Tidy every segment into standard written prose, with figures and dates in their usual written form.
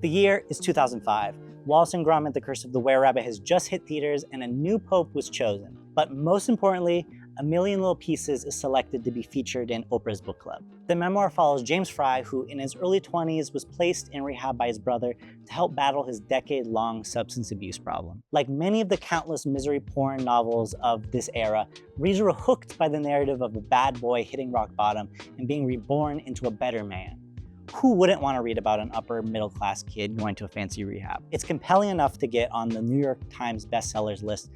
The year is 2005. Wallace and Gromit: The Curse of the Were-Rabbit has just hit theaters and a new pope was chosen. But most importantly, A Million Little Pieces is selected to be featured in Oprah's book club. The memoir follows James Frey, who in his early 20s was placed in rehab by his brother to help battle his decade-long substance abuse problem. Like many of the countless misery porn novels of this era, readers were hooked by the narrative of a bad boy hitting rock bottom and being reborn into a better man. Who wouldn't want to read about an upper middle class kid going to a fancy rehab? It's compelling enough to get on the New York Times bestsellers list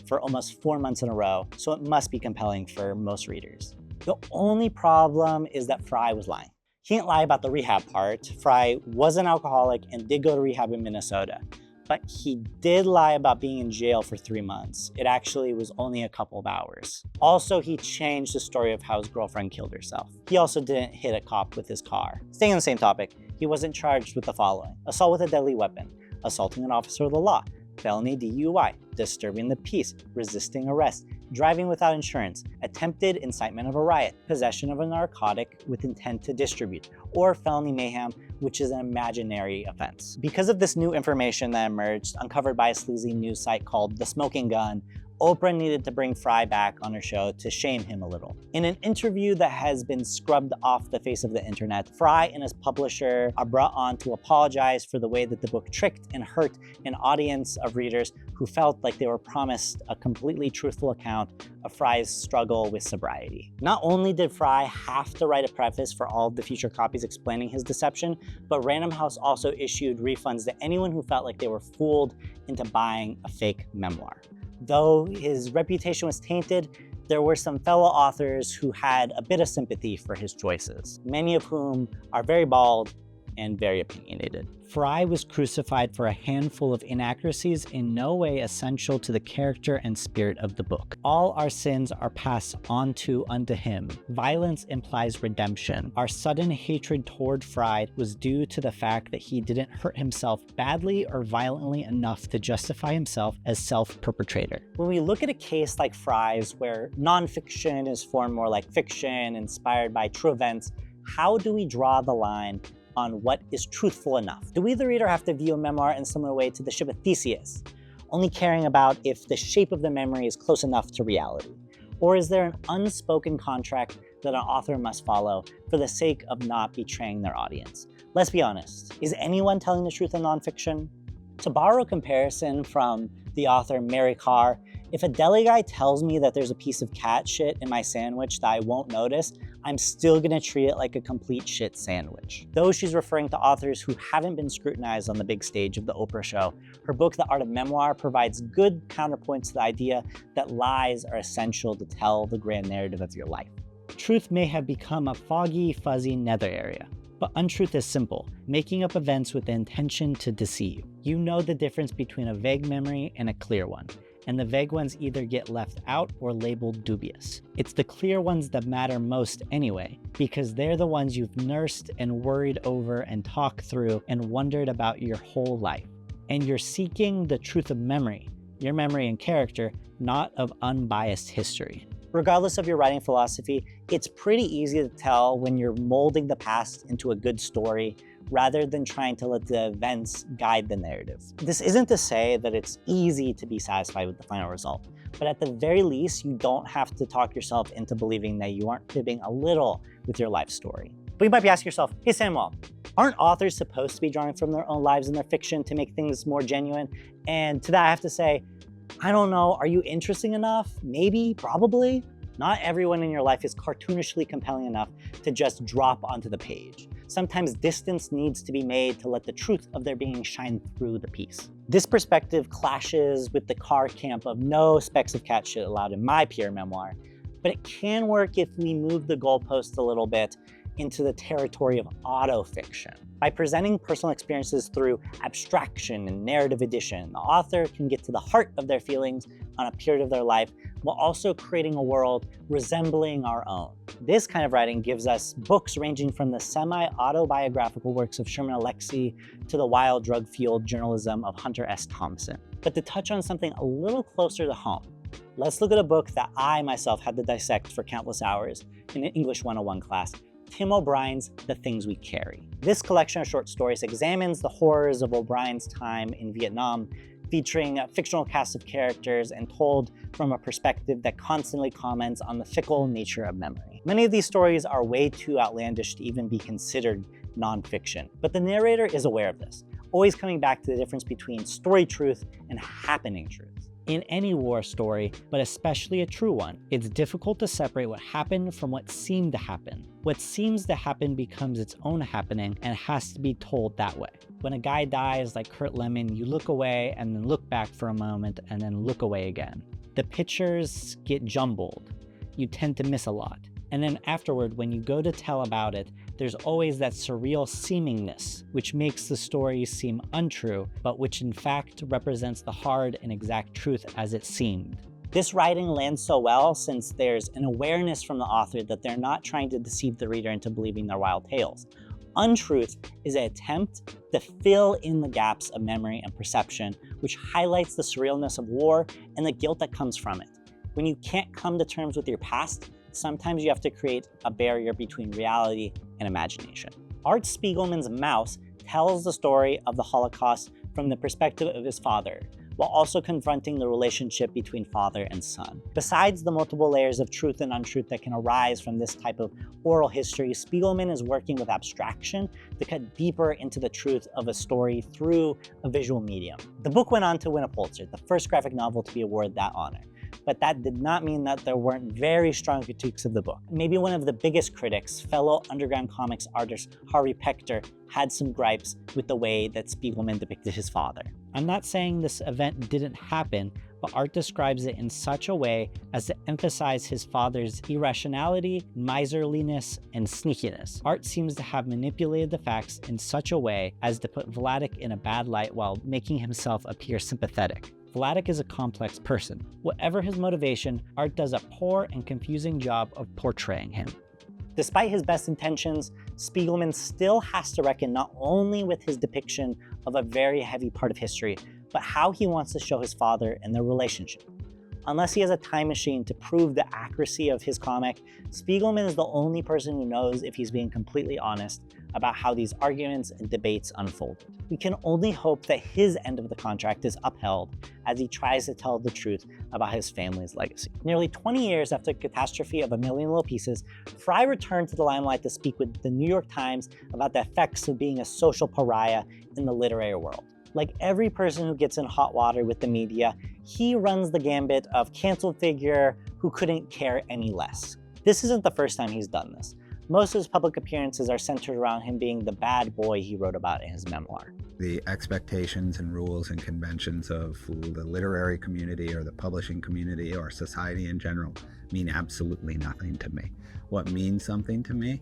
for almost 4 months in a row, so it must be compelling for most readers. The only problem is that Frey was lying. He didn't lie about the rehab part. Frey was an alcoholic and did go to rehab in Minnesota, but he did lie about being in jail for 3 months. It actually was only a couple of hours. Also, he changed the story of how his girlfriend killed herself. He also didn't hit a cop with his car. Staying on the same topic, he wasn't charged with the following: assault with a deadly weapon, assaulting an officer of the law, felony DUI, disturbing the peace, resisting arrest, driving without insurance, attempted incitement of a riot, possession of a narcotic with intent to distribute, or felony mayhem, which is an imaginary offense. Because of this new information that emerged, uncovered by a sleazy news site called The Smoking Gun, Oprah needed to bring Frey back on her show to shame him a little. In an interview that has been scrubbed off the face of the internet, Frey and his publisher are brought on to apologize for the way that the book tricked and hurt an audience of readers who felt like they were promised a completely truthful account of Frey's struggle with sobriety. Not only did Frey have to write a preface for all of the future copies explaining his deception, but Random House also issued refunds to anyone who felt like they were fooled into buying a fake memoir. Though his reputation was tainted, there were some fellow authors who had a bit of sympathy for his choices, many of whom are very bald and very opinionated. Frey was crucified for a handful of inaccuracies in no way essential to the character and spirit of the book. All our sins are passed on unto him. Violence implies redemption. Our sudden hatred toward Frey was due to the fact that he didn't hurt himself badly or violently enough to justify himself as self-perpetrator. When we look at a case like Frey's, where nonfiction is formed more like fiction, inspired by true events, how do we draw the line on what is truthful enough? Do we, the reader, have to view a memoir in a similar way to the ship of Theseus, only caring about if the shape of the memory is close enough to reality? Or is there an unspoken contract that an author must follow for the sake of not betraying their audience? Let's be honest, is anyone telling the truth in nonfiction? To borrow a comparison from the author Mary Karr, if a deli guy tells me that there's a piece of cat shit in my sandwich that I won't notice, I'm still gonna treat it like a complete shit sandwich. Though she's referring to authors who haven't been scrutinized on the big stage of the Oprah show, her book, The Art of Memoir, provides good counterpoints to the idea that lies are essential to tell the grand narrative of your life. Truth may have become a foggy, fuzzy nether area, but untruth is simple, making up events with the intention to deceive. You know the difference between a vague memory and a clear one, and the vague ones either get left out or labeled dubious. It's the clear ones that matter most anyway, because they're the ones you've nursed and worried over and talked through and wondered about your whole life. And you're seeking the truth of memory, your memory and character, not of unbiased history. Regardless of your writing philosophy, it's pretty easy to tell when you're molding the past into a good story rather than trying to let the events guide the narrative. This isn't to say that it's easy to be satisfied with the final result, but at the very least, you don't have to talk yourself into believing that you aren't fibbing a little with your life story. But you might be asking yourself, hey Samuel, aren't authors supposed to be drawing from their own lives in their fiction to make things more genuine? And to that I have to say, I don't know, are you interesting enough? Maybe, probably. Not everyone in your life is cartoonishly compelling enough to just drop onto the page. Sometimes distance needs to be made to let the truth of their being shine through the piece. This perspective clashes with the Karr camp of no specks of cat shit allowed in my peer memoir, but it can work if we move the goalpost a little bit into the territory of autofiction. By presenting personal experiences through abstraction and narrative addition, the author can get to the heart of their feelings on a period of their life while also creating a world resembling our own. This kind of writing gives us books ranging from the semi-autobiographical works of Sherman Alexie to the wild drug-fueled journalism of Hunter S. Thompson. But to touch on something a little closer to home, let's look at a book that I myself had to dissect for countless hours in an English 101 class, Tim O'Brien's The Things We Carry. This collection of short stories examines the horrors of O'Brien's time in Vietnam, featuring a fictional cast of characters and told from a perspective that constantly comments on the fickle nature of memory. Many of these stories are way too outlandish to even be considered nonfiction, but the narrator is aware of this, always coming back to the difference between story truth and happening truth. In any war story, but especially a true one, it's difficult to separate what happened from what seemed to happen. What seems to happen becomes its own happening and has to be told that way. When a guy dies like Kurt Lemon, you look away and then look back for a moment and then look away again. The pictures get jumbled. You tend to miss a lot. And then afterward, when you go to tell about it, there's always that surreal seemingness, which makes the story seem untrue, but which in fact represents the hard and exact truth as it seemed. This writing lands so well since there's an awareness from the author that they're not trying to deceive the reader into believing their wild tales. Untruth is an attempt to fill in the gaps of memory and perception, which highlights the surrealness of war and the guilt that comes from it. When you can't come to terms with your past, sometimes you have to create a barrier between reality and imagination. Art Spiegelman's Mouse tells the story of the Holocaust from the perspective of his father, while also confronting the relationship between father and son. Besides the multiple layers of truth and untruth that can arise from this type of oral history, Spiegelman is working with abstraction to cut deeper into the truth of a story through a visual medium. The book went on to win a Pulitzer, the first graphic novel to be awarded that honor. But that did not mean that there weren't very strong critiques of the book. Maybe one of the biggest critics, fellow Underground Comics artist Harvey Pekter, had some gripes with the way that Spiegelman depicted his father. I'm not saying this event didn't happen, but Art describes it in such a way as to emphasize his father's irrationality, miserliness, and sneakiness. Art seems to have manipulated the facts in such a way as to put Vladik in a bad light while making himself appear sympathetic. Vladik is a complex person. Whatever his motivation, Art does a poor and confusing job of portraying him. Despite his best intentions, Spiegelman still has to reckon not only with his depiction of a very heavy part of history, but how he wants to show his father and their relationship. Unless he has a time machine to prove the accuracy of his comic, Spiegelman is the only person who knows if he's being completely honest about how these arguments and debates unfolded. We can only hope that his end of the contract is upheld as he tries to tell the truth about his family's legacy. Nearly 20 years after the catastrophe of A Million Little Pieces, Frey returned to the limelight to speak with the New York Times about the effects of being a social pariah in the literary world. Like every person who gets in hot water with the media, he runs the gambit of canceled figure who couldn't care any less. This isn't the first time he's done this. Most of his public appearances are centered around him being the bad boy he wrote about in his memoir. The expectations and rules and conventions of the literary community or the publishing community or society in general mean absolutely nothing to me. What means something to me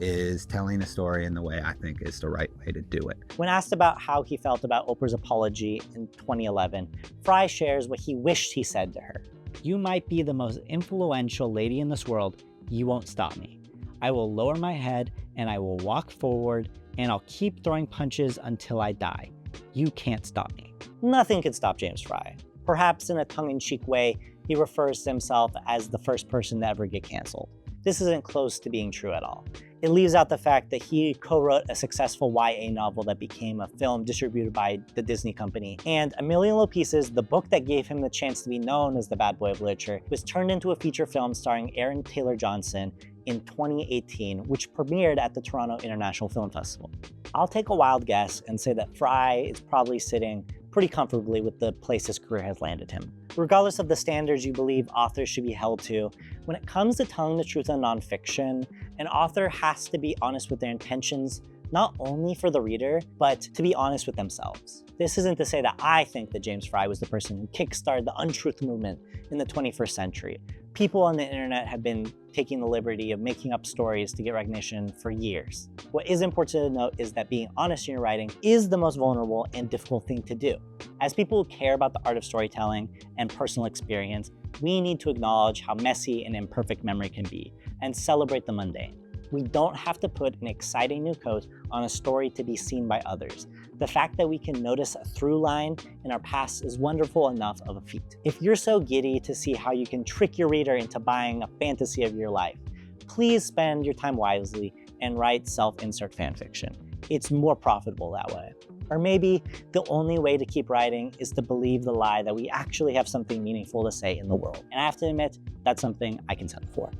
is telling a story in the way I think is the right way to do it. When asked about how he felt about Oprah's apology in 2011, Frey shares what he wished he said to her. "You might be the most influential lady in this world, you won't stop me. I will lower my head and I will walk forward and I'll keep throwing punches until I die. You can't stop me." Nothing can stop James Frey. Perhaps in a tongue-in-cheek way, he refers to himself as the first person to ever get canceled. This isn't close to being true at all. It leaves out the fact that he co-wrote a successful YA novel that became a film distributed by the Disney company. And A Million Little Pieces, the book that gave him the chance to be known as the bad boy of literature, was turned into a feature film starring Aaron Taylor Johnson in 2018, which premiered at the Toronto International Film Festival. I'll take a wild guess and say that Frey is probably sitting pretty comfortably with the place his career has landed him. Regardless of the standards you believe authors should be held to, when it comes to telling the truth in nonfiction, an author has to be honest with their intentions, not only for the reader, but to be honest with themselves. This isn't to say that I think that James Frey was the person who kickstarted the untruth movement in the 21st century. People on the internet have been taking the liberty of making up stories to get recognition for years. What is important to note is that being honest in your writing is the most vulnerable and difficult thing to do. As people who care about the art of storytelling and personal experience, we need to acknowledge how messy and imperfect memory can be and celebrate the mundane. We don't have to put an exciting new coat on a story to be seen by others. The fact that we can notice a through line in our past is wonderful enough of a feat. If you're so giddy to see how you can trick your reader into buying a fantasy of your life, please spend your time wisely and write self-insert fanfiction. It's more profitable that way. Or maybe the only way to keep writing is to believe the lie that we actually have something meaningful to say in the world. And I have to admit, that's something I can settle for.